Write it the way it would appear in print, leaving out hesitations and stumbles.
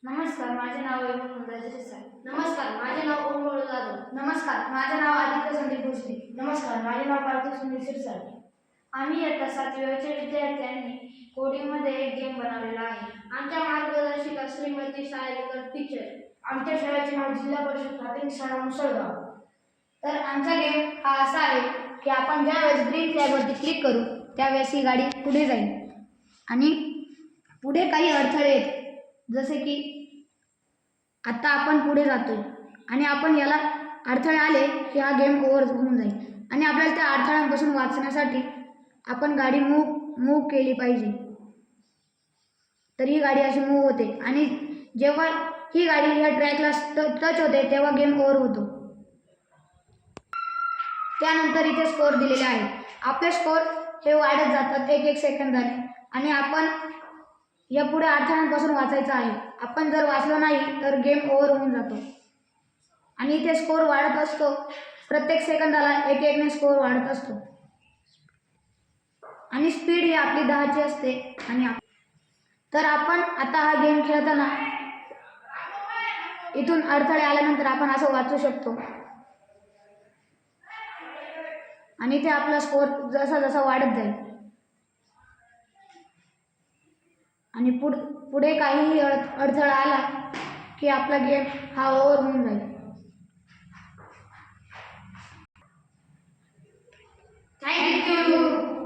नमस्कार, माझे नाव वैभव नंदाजी सर. नमस्कार, माझे नाव ओमळ जाधव. नमस्कार, माझे नाव आदित्य संदीप भोसले. नमस्कार, माझे नाव कार्तिक सुनील शिरसाट. आम्ही इयत्ता 7वीच्या विद्यार्थ्यांनी कोडिंगमध्ये एक गेम बनवलेला आहे. आमच्या मार्गदर्शिका श्रीमती शाळेकर टीचर. आमच्या शाळेचे नाव जिल्हा परिषद प्राथमिक शाळा मुसळगाव. तर आमचा गेम हा असा आहे की आपण ज्यावेळेस ग्रीन फ्लॅगवरती क्लिक करू त्यावेळेस ही गाडी पुढे जाईल आणि पुढे काही अडथळे आहेत. जसे की आता आपण पुढे जातोय आणि आपण याला अडथळे आले की हा गेम ओव्हर होऊन जाईल आणि आपल्याला त्या अडथळ्यांपासून वाचण्यासाठी आपण गाडी मूव केली पाहिजे. तर ही गाडी अशी मूव होते आणि जेव्हा ही गाडी ह्या ट्रॅकला टच होते तेव्हा गेम ओव्हर होतो. त्यानंतर इथे स्कोअर दिलेले आहेत. आपले स्कोअर हे वाढत जातात एक सेकंदाने आणि आपण या पुढे अडथळ्यांपासून वाचायचं आहे. आपण जर वाचलो नाही तर गेम ओव्हर होऊन जातो आणि इथे स्कोअर वाढत असतो. प्रत्येक सेकंदाला एक स्कोअर वाढत असतो आणि स्पीड ही आपली 10ची असते. आणि तर आपण आता हा गेम खेळताना इथून अडथळे आल्यानंतर आपण असं वाचू शकतो आणि इथे आपला स्कोअर जसा जसा वाढत जाईल आणि पुढे काहीही अडथळा आला की आपला गेम हा ओव्हर होऊन जाईल. थँक्यू.